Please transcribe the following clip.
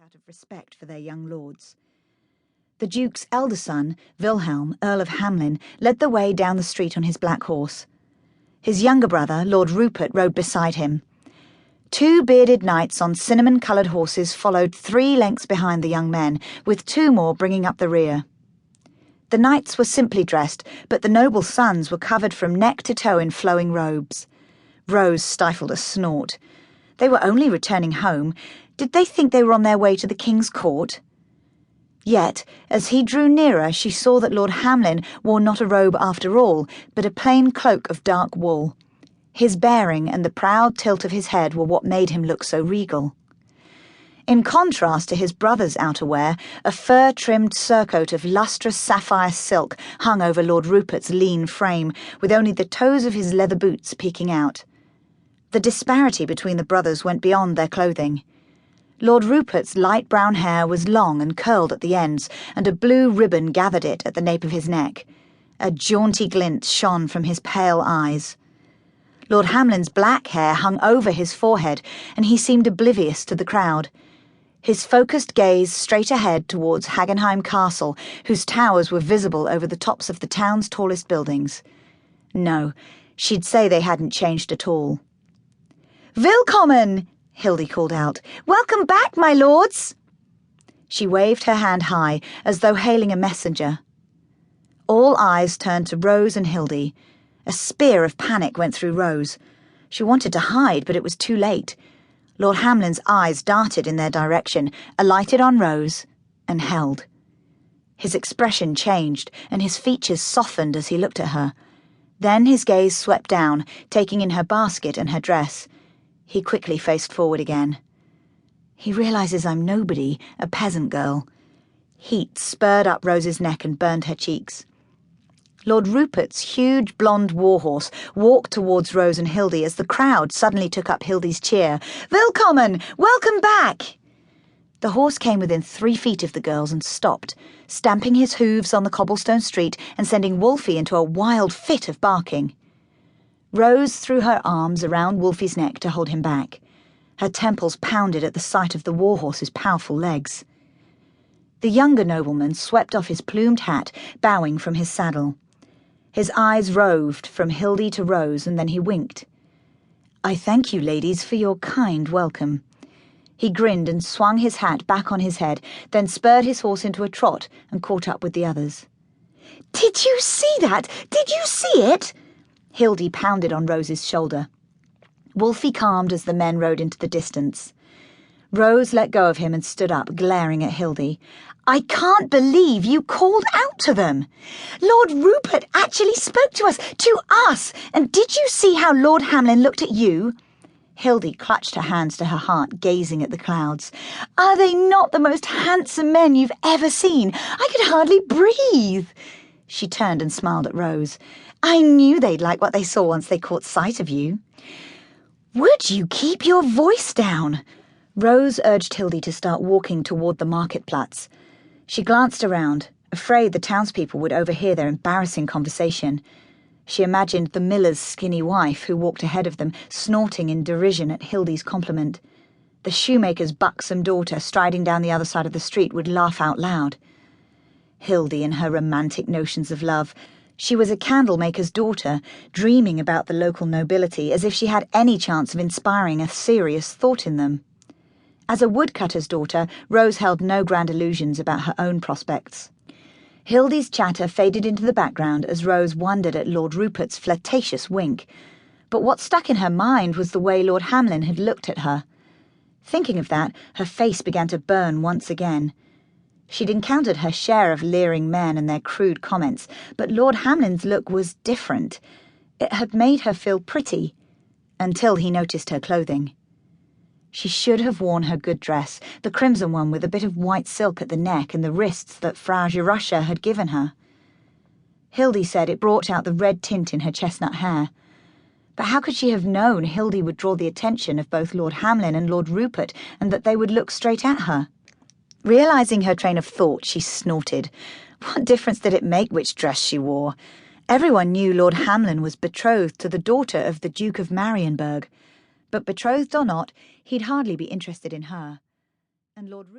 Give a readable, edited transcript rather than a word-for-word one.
out of respect for their young lords. The Duke's elder son, Wilhelm, Earl of Hamlin, led the way down the street on his black horse. His younger brother, Lord Rupert, rode beside him. Two bearded knights on cinnamon-coloured horses followed 3 lengths behind the young men, with 2 more bringing up the rear. The knights were simply dressed, but the noble sons were covered from neck to toe in flowing robes. Rose stifled a snort. They were only returning home. Did they think they were on their way to the king's court? Yet, as he drew nearer, she saw that Lord Hamlin wore not a robe after all, but a plain cloak of dark wool. His bearing and the proud tilt of his head were what made him look so regal. In contrast to his brother's outerwear, a fur-trimmed surcoat of lustrous sapphire silk hung over Lord Rupert's lean frame, with only the toes of his leather boots peeking out. The disparity between the brothers went beyond their clothing. Lord Rupert's light brown hair was long and curled at the ends, and a blue ribbon gathered it at the nape of his neck. A jaunty glint shone from his pale eyes. Lord Hamlin's black hair hung over his forehead, and he seemed oblivious to the crowd. His focused gaze straight ahead towards Hagenheim Castle, whose towers were visible over the tops of the town's tallest buildings. No, she'd say they hadn't changed at all. "Willkommen!" Hildy called out. "Welcome back, my lords!" She waved her hand high, as though hailing a messenger. All eyes turned to Rose and Hildy. A spear of panic went through Rose. She wanted to hide, but it was too late. Lord Hamlin's eyes darted in their direction, alighted on Rose, and held. His expression changed, and his features softened as he looked at her. Then his gaze swept down, taking in her basket and her dress. He quickly faced forward again. "He realizes I'm nobody, a peasant girl." Heat spurred up Rose's neck and burned her cheeks. Lord Rupert's huge blonde warhorse walked towards Rose and Hildy as the crowd suddenly took up Hildy's cheer. "Willkommen! Welcome back!" The horse came within 3 feet of the girls and stopped, stamping his hooves on the cobblestone street and sending Wolfie into a wild fit of barking. Rose threw her arms around Wolfie's neck to hold him back. Her temples pounded at the sight of the warhorse's powerful legs. The younger nobleman swept off his plumed hat, bowing from his saddle. His eyes roved from Hildy to Rose, and then he winked. "I thank you, ladies, for your kind welcome." He grinned and swung his hat back on his head, then spurred his horse into a trot and caught up with the others. "Did you see that? Did you see it?" Hildy pounded on Rose's shoulder. Wolfie calmed as the men rode into the distance. Rose let go of him and stood up, glaring at Hildy. "I can't believe you called out to them. Lord Rupert actually spoke to us, and did you see how Lord Hamlin looked at you?" Hildy clutched her hands to her heart, gazing at the clouds. "Are they not the most handsome men you've ever seen? I could hardly breathe." She turned and smiled at Rose. "I knew they'd like what they saw once they caught sight of you." "Would you keep your voice down?" Rose urged Hildy to start walking toward the marketplatz. She glanced around, afraid the townspeople would overhear their embarrassing conversation. She imagined the miller's skinny wife, who walked ahead of them, snorting in derision at Hildy's compliment. The shoemaker's buxom daughter, striding down the other side of the street, would laugh out loud. Hildy and her romantic notions of love. She was a candlemaker's daughter, dreaming about the local nobility as if she had any chance of inspiring a serious thought in them. As a woodcutter's daughter, Rose held no grand illusions about her own prospects. Hildy's chatter faded into the background as Rose wondered at Lord Rupert's flirtatious wink. But what stuck in her mind was the way Lord Hamlin had looked at her. Thinking of that, her face began to burn once again. She'd encountered her share of leering men and their crude comments, but Lord Hamlin's look was different. It had made her feel pretty, until he noticed her clothing. She should have worn her good dress, the crimson one with a bit of white silk at the neck and the wrists that Frau Jerusha had given her. Hildy said it brought out the red tint in her chestnut hair. But how could she have known Hildy would draw the attention of both Lord Hamlin and Lord Rupert, and that they would look straight at her? Realizing her train of thought, she snorted. What difference did it make which dress she wore? Everyone knew Lord Hamlin was betrothed to the daughter of the Duke of Marienburg. But betrothed or not, he'd hardly be interested in her. And Lord